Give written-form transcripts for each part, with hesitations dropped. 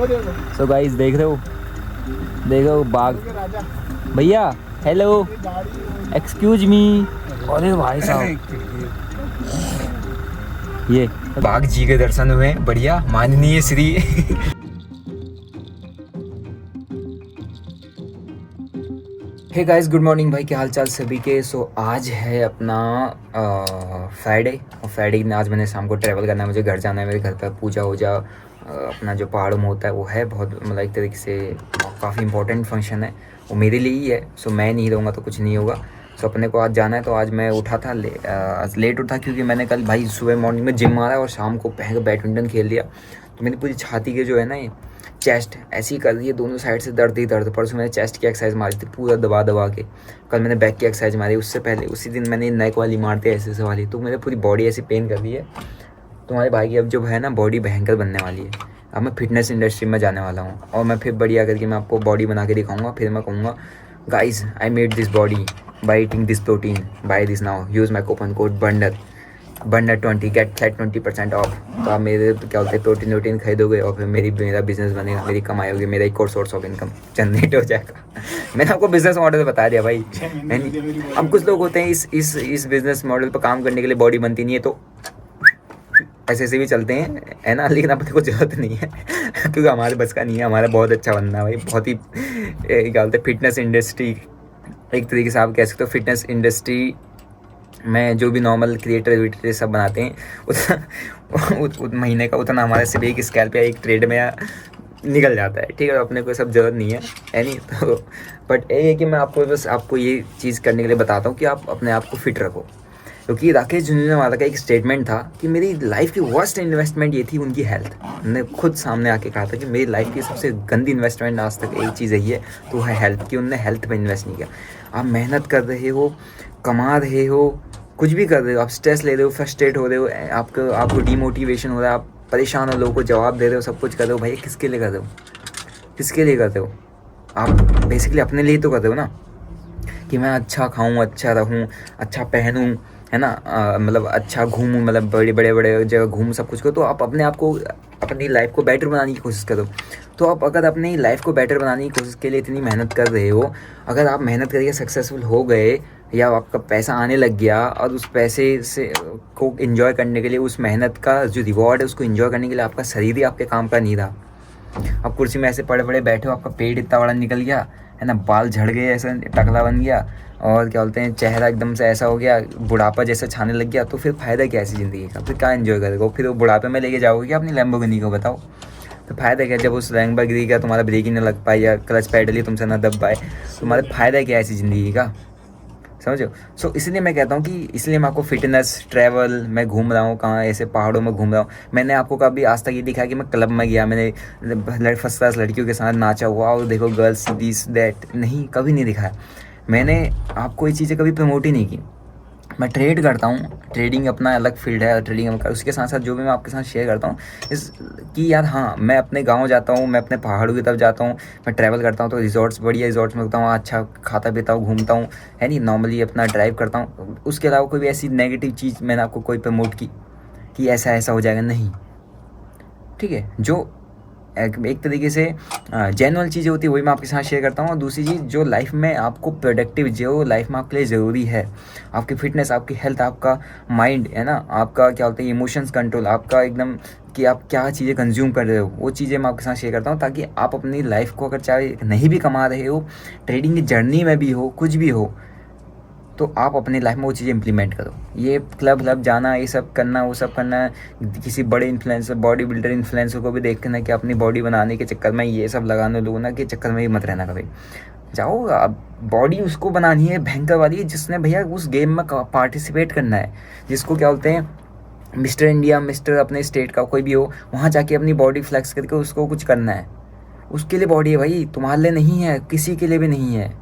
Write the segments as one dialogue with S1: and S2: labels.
S1: So guys देख रहे हो, देखो बाघ भैया। Hello, excuse me. अरे भाई साहब, ये बाघ जी के दर्शन हुए बढ़िया, माननीय Shri. Hey guys, good morning भाई, क्या हाल चाल सभी के। सो आज है अपना फ्राइडे, और फ्राइडे दिन आज मैंने शाम को ट्रैवल करना है, मुझे घर जाना है। मेरे घर पर पूजा वूजा अपना जो पहाड़ों में होता है वो है, बहुत मतलब एक तरीके से काफ़ी इंपॉर्टेंट फंक्शन है, वो मेरे लिए ही है। सो मैं नहीं रहूँगा तो कुछ नहीं होगा। सो अपने को आज जाना है, तो आज मैं उठा था आज लेट उठा, क्योंकि मैंने कल भाई सुबह मॉर्निंग में जिम मारा और शाम को बैडमिंटन खेल लिया। तो मेरी पूरी छाती के जो है ना, ये चेस्ट ऐसी कर दी है, दोनों साइड से दर्द ही दर्द। परसों मैंने चेस्ट की एक्सरसाइज मारी थी पूरा दबा दबा के, कल मैंने बैक की एक्सरसाइज मारी, उससे पहले उसी दिन मैंने नेक वाली मारते ऐसे ऐसे वाली। तो मेरे पूरी बॉडी ऐसी पेन कर दी है। तुम्हारे भाई की अब जो है ना बॉडी भयंकर बनने वाली है। अब मैं फिटनेस इंडस्ट्री में जाने वाला हूँ, और मैं फिर बढ़िया करके मैं आपको बॉडी बना के दिखाऊंगा। फिर मैं कहूँगा guys I made this body by eating this protein, buy this now, use my coupon code बंडर 20 गेट फ्लैट 20% ऑफ। तो आप मेरे क्या बोलते हैं प्रोटीन वोटीन खरीदोगे, और फिर मेरा बिजनेस बनेगा, मेरी कमाई होगी, मेरा एक और सोर्स ऑफ इनकम जनरेट हो जाएगा। मैंने आपको बिजनेस मॉडल बता दिया भाई। अब कुछ लोग होते हैं इस बिजनेस मॉडल पर काम करने के लिए बॉडी बनती नहीं है, तो ऐसे ऐसे भी चलते हैं, है ना। लेकिन अपने को जरूरत नहीं है, क्योंकि हमारे बस का नहीं है। हमारा बहुत अच्छा बनना है भाई, बहुत ही क्या बोलते हैं फिटनेस इंडस्ट्री, एक तरीके से आप कह सकते हो फिटनेस इंडस्ट्री में जो भी नॉर्मल क्रिएटर वीटर सब बनाते हैं, उतना महीने का उतना हमारे सिर्फ एक स्कैल्प या एक ट्रेड में निकल जाता है। ठीक है, अपने को सब ज़रूरत नहीं है नहीं। तो बट ये है कि मैं आपको बस आपको ये चीज़ करने के लिए बताता हूँ कि आप अपने आप को फिट रखो। क्योंकि राकेश झुनझुनवाला का एक स्टेटमेंट था कि मेरी लाइफ की वर्स्ट इन्वेस्टमेंट ये थी उनकी हेल्थ। उन्होंने खुद सामने आके कहा था कि मेरी लाइफ की सबसे गंदी इन्वेस्टमेंट आज तक एक चीज़ यही है, तो है हेल्थ की। उन्होंने हेल्थ पे इन्वेस्ट नहीं किया। आप मेहनत कर रहे हो, कमा रहे हो, कुछ भी कर रहे हो, आप स्ट्रेस ले रहे हो, फ्रस्ट्रेट हो रहे हो, आपको डीमोटिवेशन हो रहा है, आप परेशान हो, लोगों को जवाब दे रहे हो, सब कुछ कर रहे हो, भाई किसके लिए कर रहे हो? किसके लिए करते हो? आप बेसिकली अपने लिए तो करते हो ना, कि मैं अच्छा खाऊं, अच्छा रहूं, अच्छा पहनूं, है ना, मतलब अच्छा घूमूं, मतलब बड़े जगह घूमूं, सब कुछ करो। तो आप अपने आप को, अपनी लाइफ को बेटर बनाने की कोशिश करो। तो आप अगर अपनी लाइफ को बेटर बनाने की कोशिश के लिए इतनी मेहनत कर रहे हो, अगर आप मेहनत करके सक्सेसफुल हो गए, या आपका पैसा आने लग गया, और उस पैसे से को इन्जॉय करने के लिए, उस मेहनत का जो रिवॉर्ड है उसको इन्जॉय करने के लिए आपका शरीर ही आपके काम का नहीं रहा। आप कुर्सी में ऐसे पड़े पड़े बैठे हो, आपका पेट इतना बड़ा निकल गया, है ना, बाल झड़ गए, ऐसा टकला बन गया, और क्या बोलते हैं चेहरा एकदम से ऐसा हो गया, बुढ़ापा जैसा छाने लग गया, तो फिर फ़ायदा क्या ऐसी ज़िंदगी का? फिर क्या एंजॉय करोगे? फिर वो बुढ़ापे में लेके जाओगे क्या अपनी लैम्बोर्गिनी को? बताओ, तो फ़ायदा क्या जब उस लैम्बोर्गिनी का तुम्हारा ब्रेक ही ना लग पाए, या क्लच पैडल ही तुमसे ना दब पाए, तुम्हारा फ़ायदा क्या ऐसी ज़िंदगी का? समझो। सो इसलिए मैं कहता हूँ कि इसलिए मैं आपको फिटनेस ट्रैवल, मैं घूम रहा हूँ कहाँ, ऐसे पहाड़ों में घूम रहा हूँ। मैंने आपको कभी आज तक ये दिखाया कि मैं क्लब में गया, मैंने फर्स्ट क्लास लड़कियों के साथ नाचा हुआ, और देखो गर्ल्स दिस दैट, नहीं, कभी नहीं दिखाया। मैंने आपको ये चीज़ें कभी प्रमोट ही नहीं की। मैं ट्रेड करता हूँ, ट्रेडिंग अपना अलग फील्ड है, ट्रेडिंग उसके साथ साथ जो भी मैं आपके साथ शेयर करता हूँ इस कि यार हाँ, मैं अपने गांव जाता हूँ, मैं अपने पहाड़ों की तरफ जाता हूँ, मैं ट्रैवल करता हूँ, तो रिजॉर्ट्स, बढ़िया रिजॉर्ट्स में होता हूँ, अच्छा खाता पीता हूँ, घूमता हूँ, है नहीं, नॉर्मली अपना ड्राइव करता हूँ। उसके अलावा कोई भी ऐसी नेगेटिव चीज़ मैंने आपको कोई प्रमोट की कि ऐसा ऐसा हो जाएगा, नहीं। ठीक है, जो एक तरीके से जेन्युइन चीज़ें होती है वही मैं आपके साथ शेयर करता हूँ। और दूसरी चीज़ जो लाइफ में आपको प्रोडक्टिव, जो लाइफ में आपके लिए ज़रूरी है, आपकी फिटनेस, आपकी हेल्थ, आपका माइंड, है ना, आपका क्या बोलते हैं इमोशंस कंट्रोल, आपका एकदम कि आप क्या चीज़ें कंज्यूम कर रहे हो, वो चीज़ें मैं आपके साथ शेयर करता हूँ, ताकि आप अपनी लाइफ को, अगर चाहे नहीं भी कमा रहे हो, ट्रेडिंग की जर्नी में भी हो, कुछ भी हो, तो आप अपनी लाइफ में वो चीज़ें इंप्लीमेंट करो। ये क्लब जाना, ये सब करना, वो सब करना, किसी बड़े इन्फ्लुएंसर, बॉडी बिल्डर इन्फ्लुएंसर को भी देखना कि अपनी बॉडी बनाने के चक्कर में ये सब लगाने लोगों ना के चक्कर में ही मत रहना कभी। जाओ, अब बॉडी उसको बनानी है भयंकर वाली, जिसने भैया उस गेम में पार्टिसिपेट करना है, जिसको क्या बोलते हैं मिस्टर इंडिया, मिस्टर अपने स्टेट का कोई भी हो, वहाँ जाके अपनी बॉडी फ्लेक्स करके उसको कुछ करना है। उसके लिए बॉडी है भाई, तुम्हारे लिए नहीं है, किसी के लिए भी नहीं है।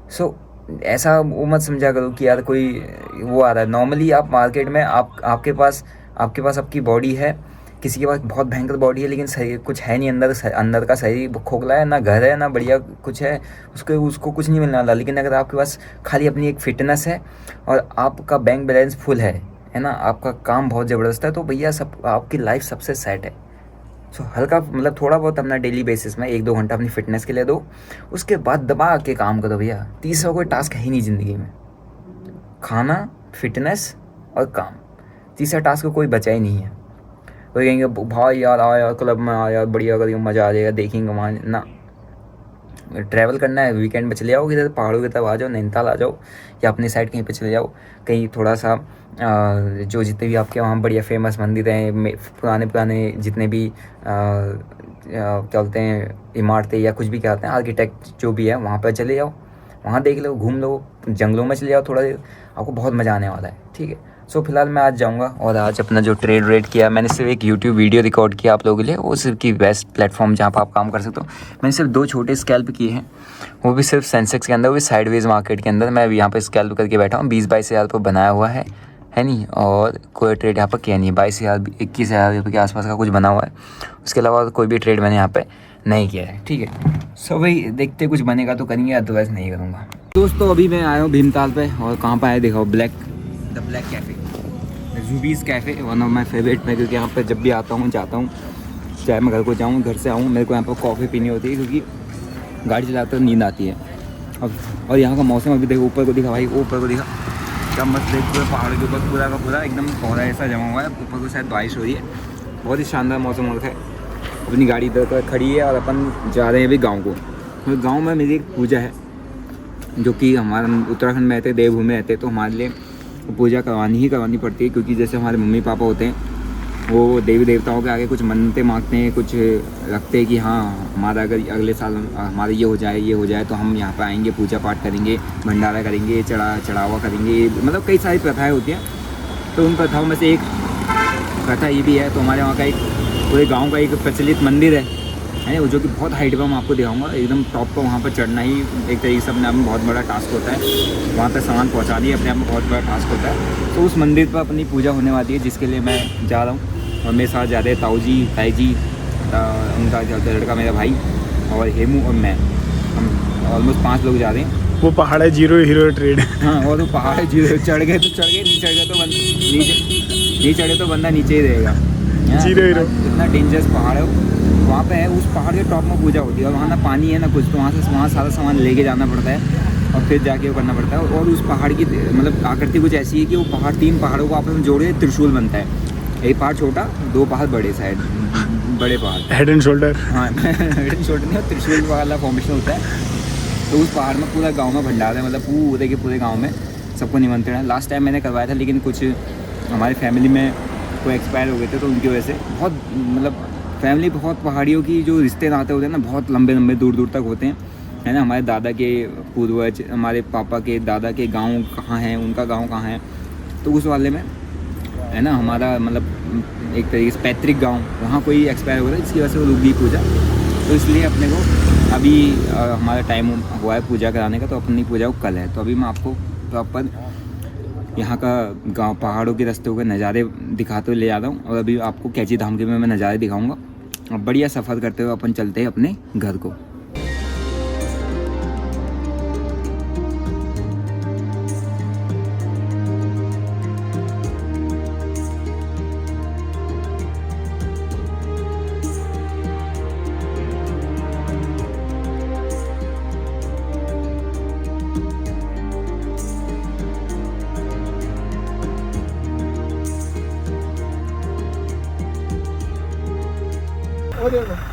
S1: सो ऐसा वो मत समझा करो कि यार कोई वो आ रहा है। नॉर्मली आप मार्केट में आपके पास आपकी बॉडी है, किसी के पास बहुत भयंकर बॉडी है, लेकिन सही कुछ है नहीं, अंदर का सही खोखला है, ना घर है, ना बढ़िया कुछ है, उसको कुछ नहीं मिलने वाला। लेकिन अगर आपके पास खाली अपनी एक फिटनेस है, और आपका बैंक बैलेंस फुल है ना, आपका काम बहुत ज़बरदस्त है, तो भैया सब आपकी लाइफ सबसे सेट है। सो हल्का मतलब थोड़ा बहुत अपना डेली बेसिस में 1-2 घंटा अपनी फिटनेस के लिए दो, उसके बाद दबा के काम करो भैया। तीसरा कोई टास्क है ही नहीं ज़िंदगी में, खाना, फिटनेस और काम। तीसरा टास्क कोई बचा ही नहीं है। कोई कहेंगे भाई यार आ यार क्लब में आ यार, बढ़िया करेंगे, मज़ा आ जाएगा, देखेंगे वहाँ ना। ट्रैवल करना है, वीकेंड पे चले जाओ किधर पहाड़ों की तरफ आ जाओ, नैनीताल आ जाओ या अपनी साइड कहीं पे चले जाओ, कहीं थोड़ा सा जो जितने भी आपके वहाँ बढ़िया फेमस मंदिर हैं, पुराने जितने भी क्या बोलते हैं इमारतें या कुछ भी कहते हैं आर्किटेक्ट जो भी है, वहाँ पर चले जाओ, वहाँ देख लो, घूम लो, जंगलों में चले जाओ थोड़ा देर, आपको बहुत मज़ा आने वाला है। ठीक है। सो फिलहाल मैं आज जाऊँगा और आज अपना जो ट्रेड रेड किया, मैंने सिर्फ एक यूट्यूब वीडियो रिकॉर्ड किया आप लोगों के लिए, वो सिर्फ की बेस्ट प्लेटफॉर्म जहाँ पर आप काम कर सकते हो। मैंने सिर्फ 2 छोटे स्कैल्प किए हैं, वो भी सिर्फ सेंसेक्स के अंदर, वो भी साइडवेज मार्केट के अंदर। मैं यहाँ पे स्कैल्प करके बैठा हूँ, 20-22 हज़ार पर बनाया हुआ है नहीं, और कोई ट्रेड यहाँ पर किया नहीं है। 22,000-21,000 रुपये के आसपास का कुछ बना हुआ है, उसके अलावा कोई भी ट्रेड मैंने यहाँ पे नहीं किया है। ठीक है। सो भाई देखते कुछ बनेगा तो करेंगे, अदरवाइज नहीं करूँगा। दोस्तों अभी मैं आया हूँ भीमताल पे, और कहाँ पर आया देखो, द ब्लैक कैफ़े, जूबीज़ cafe, one of my favourite में, क्योंकि यहाँ पर जब भी आता हूँ जाता हूँ, चाहे मैं घर को जाऊँ घर से आऊँ, मेरे को यहाँ पर कॉफ़ी पीनी होती है, क्योंकि गाड़ी चलाते हुए नींद आती है। और यहाँ का मौसम अभी देखो, ऊपर को दिखा भाई, ऊपर को दिखा क्या मस्त देख, पूरे पहाड़ के ऊपर पूरा का पूरा एकदम कोहरा ऐसा जमा हुआ है, ऊपर को शायद बारिश हो रही है, बहुत ही शानदार मौसम होता है। अपनी गाड़ी इधर पर खड़ी है और अपन जा रहे हैं अभी गाँव को। तो गाँव में मेरी एक पूजा है, जो कि हमारे उत्तराखंड में रहते, देवभूमि रहते, तो हमारे लिए पूजा करवानी पड़ती है, क्योंकि जैसे हमारे मम्मी पापा होते हैं, वो देवी देवताओं के आगे कुछ मन्नतें मांगते हैं, कुछ रखते हैं कि हाँ हमारा अगर अगले साल हमारा ये हो जाए तो हम यहाँ पर आएंगे, पूजा पाठ करेंगे, भंडारा करेंगे, चढ़ावा करेंगे, मतलब कई सारी प्रथाएं होती हैं। तो उन प्रथाओं में से एक प्रथा ये भी है। तो हमारे वहाँ का एक पूरे गाँव का एक प्रचलित मंदिर है वो, जो कि बहुत हाइट पर मैं आपको दिखाऊंगा, एकदम टॉप पर। वहाँ पर चढ़ना ही एक तरीके से अपने आप में बहुत बड़ा टास्क होता है, वहाँ तक सामान पहुँचाना ही अपने आप में बहुत बड़ा टास्क होता है। तो उस मंदिर पर अपनी पूजा होने वाली है, जिसके लिए मैं जा रहा हूँ, और मेरे साथ जा रहे हैं ताऊ जी, ताई जी, उनका लड़का मेरा भाई, और हेमू और मैं, हम ऑलमोस्ट 5 लोग जा रहे हैं।
S2: वो पहाड़ है जीरो हीरो ट्रेड।
S1: हाँ, और वो पहाड़ है जीरो, चढ़ गए तो चढ़ गए, नहीं चढ़ गए तो नहीं चढ़े तो बंदा नीचे ही रहेगा।
S2: जीरो हीरो,
S1: इतना डेंजरस पहाड़ है वहाँ पे है। उस पहाड़ के टॉप में पूजा होती है, और वहाँ ना पानी है ना कुछ, तो वहाँ सारा सामान लेके जाना पड़ता है और फिर जाके वो करना पड़ता है। और उस पहाड़ की मतलब आकृति कुछ ऐसी है कि वो पहाड़ 3 पहाड़ों को आपस में जोड़े त्रिशूल बनता है। एक पहाड़ छोटा, 2 पहाड़ बड़े, साइड बड़े पहाड़,
S2: हेड एंड शोल्डर।
S1: हाँ हेड एंड शोल्डर नहीं, त्रिशूल वाला फॉर्मेशन होता है। तो उस पहाड़ में पूरा गाँव में भंडारा है, मतलब पूरे के पूरे गाँव में सबको निमंत्रण है। लास्ट टाइम मैंने करवाया था, लेकिन कुछ हमारी फैमिली में कोई एक्सपायर हो गए थे, तो उनकी वजह से बहुत मतलब फैमिली बहुत पहाड़ियों की जो रिश्ते नाते होते हैं ना, बहुत लंबे लंबे दूर दूर तक होते हैं, है ना। हमारे दादा के पूर्वज, हमारे पापा के दादा के गांव कहाँ हैं, उनका गांव कहाँ है, तो उस वाले में है ना हमारा मतलब एक तरीके से पैतृक गांव, वहाँ कोई एक्सपायर हो रहा है, जिसकी वजह से वो रुक गई पूजा। तो इसलिए अपने को अभी हमारा टाइम हुआ है पूजा कराने का, तो अपनी पूजा वो कल है। तो अभी मैं आपको प्रॉपर यहाँ का गांव, पहाड़ों के रास्तों के नज़ारे दिखाते हुए ले जा रहा हूँ, और अभी आपको कैची धाम के में मैं नज़ारे दिखाऊंगा। और बढ़िया सफ़र करते हुए अपन चलते हैं अपने घर को।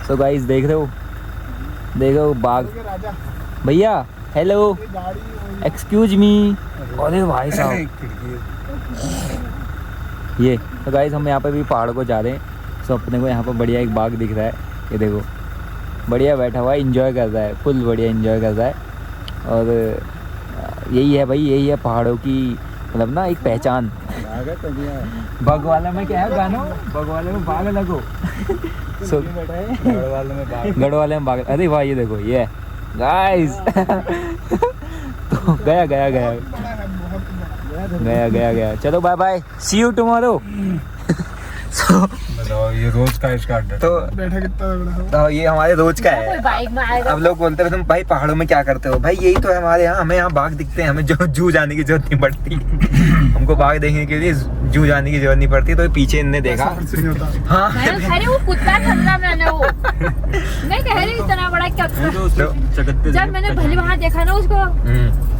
S1: सो गाइस देख रहे हो, देखो बाघ भैया, हेलो एक्सक्यूज मी। अरे भाई साहब ये तो गाइस हम यहाँ पे भी पहाड़ को जा रहे हैं। सो अपने को यहाँ पर बढ़िया एक बाघ दिख रहा है, ये देखो बढ़िया बैठा हुआ है, इंजॉय कर रहा है, फुल बढ़िया इंजॉय कर रहा है। और यही है भाई, यही है पहाड़ों की मतलब ना एक पहचान। बाघ वाला में क्या है गाना, बाघ वाले में बाघ लगो। गढ़ वाले में बाघ। अरे भाई ये देखो, ये गाइस तो गया। चलो bye bye, see you tomorrow.
S2: ये रोज का इसका अड्डा
S1: तो बैठा कितना, तो ये हमारे रोज का है। अब लोग बोलते हैं तुम भाई पहाड़ों में क्या करते हो, भाई यही तो है हमारे यहाँ, हमें यहाँ बाघ दिखते हैं, हमें जो जू जाने की जरूरत नहीं पड़ती। हमको बाघ देखने के लिए जू जाने की जरूरत नहीं पड़ती, तो पीछे इनने देखा।
S2: कुछ नहीं होता।
S1: हाँ
S3: मैं कह रही हूँ कुत्ता ठंडा मैंने वो मैं कह रही हूँ इतना बड़ा क्या जब मैंने भले वहाँ देखा ना उसको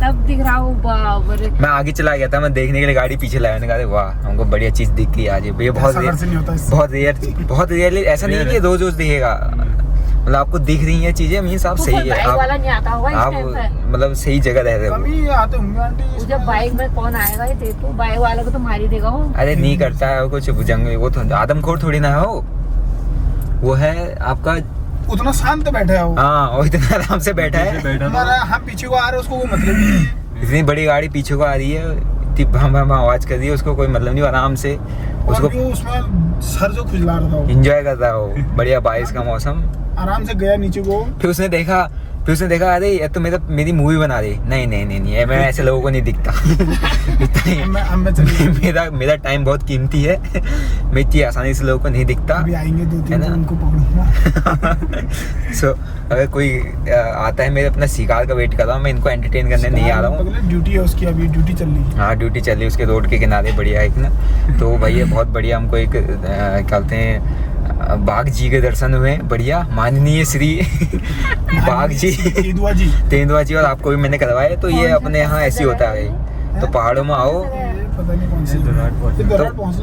S3: तब दिख रहा हूँ बाप रे।
S1: मैं आगे चला गया था, मैं देखने के लिए गाड़ी पीछे लाया, मैंने कहा वाह हमको बढ़िया चीज दिख गई आज। ये बहुत
S2: ऐसा कुछ नहीं होता इससे।
S1: बहुत रेयर ऐसा नहीं है कि रोज रोज दिखेगा, मतलब आपको दिख रही है चीजें, मीन्स आप सही है,
S3: बाइक वाला नहीं आता होगा इस
S1: आप
S3: टाइम पे।
S1: मतलब सही जगह रह रहे हो।
S2: कभी आते होंगे आंटी।
S3: जब बाइक में कौन आएगा ये देखो, बाइक वाला को तो मार ही देगा वो।
S1: अरे नहीं करता है वो कुछ जंगल, वो तो आदमखोर थोड़ी ना है वो है आपका।
S2: उतना शांत बैठा है वो।
S1: हाँ और इतना आराम से बैठा है,
S2: हमारा हम पीछे को आ रहे हैं, उसको वो मतलब नहीं है।
S1: इतनी बड़ी गाड़ी पीछे को आ रही है, इतनी भम भम आवाज कर रही है, उसको कोई मतलब नहीं, आराम से
S2: और
S1: उसको
S2: भी उसमें सर जो खुजला रहा था वो।
S1: एंजॉय कर रहा हो, बढ़िया बारिश का मौसम।
S2: आराम से गया नीचे को।
S1: फिर उसने देखा अरे ये तो मेरी मूवी बना रही। नहीं मैं ऐसे लोगों को नहीं दिखता। मेरा टाइम बहुत कीमती है, मैं इतनी आसानी से लोगों को नहीं दिखता।
S2: अभी आएंगे 2-3
S1: है ना?
S2: तो उनको पकड़ूंगा।
S1: सो अगर कोई आता है, मेरे अपना शिकार का वेट कर रहा हूँ, मैं इनको एंटरटेन करने नहीं आ रहा हूँ।
S2: ड्यूटी है उसकी, अभी ड्यूटी चल रही है।
S1: हाँ ड्यूटी चल रही है उसके, रोड के किनारे बढ़िया एक ना। तो भैया बहुत बढ़िया, हमको एक कहते हैं बाघ जी के दर्शन हुए, बढ़िया माननीय श्री बाघ जी तेंदुआ जी, और आपको भी मैंने करवाया। तो ये अपने यहाँ ऐसे होता है, तो पहाड़ों में आओ।
S2: पता नहीं कौन सी दराट पहुंचने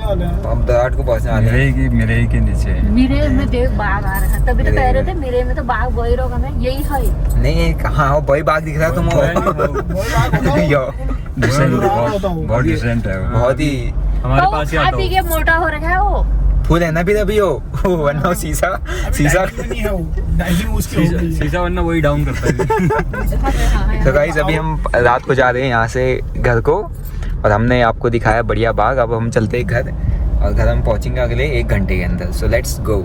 S2: वाले हैं।
S1: हम दराट को पहुंचने वाले हैं।
S4: मेरे ही के नीचे
S3: मेरे में देख बाघ आ रहा है, तभी तो कह रहे थे मेरे में तो बाघ बोई रोगा में यही है।
S1: नहीं कहाँ हो भाई, बाघ दिख रहा है तुम
S4: बहुत डिसेंट है वो।
S1: बहुत ही
S4: हमारे पास ही
S3: खा
S4: आता
S3: पी के मोटा हो रखा है वो।
S1: फुल है ना भी अभी हो, वरना शीशा
S2: नहीं है वो, डाइविंग उसकी हो गई है।
S4: शीशा वरना वही डाउन करता है।
S1: तो गाइस अभी हम रात को जा रहे हैं यहाँ से घर को, और हमने आपको दिखाया बढ़िया बाग। अब हम चलते हैं घर, और घर हम पहुँचेंगे अगले 1 घंटे के अंदर। So let's go.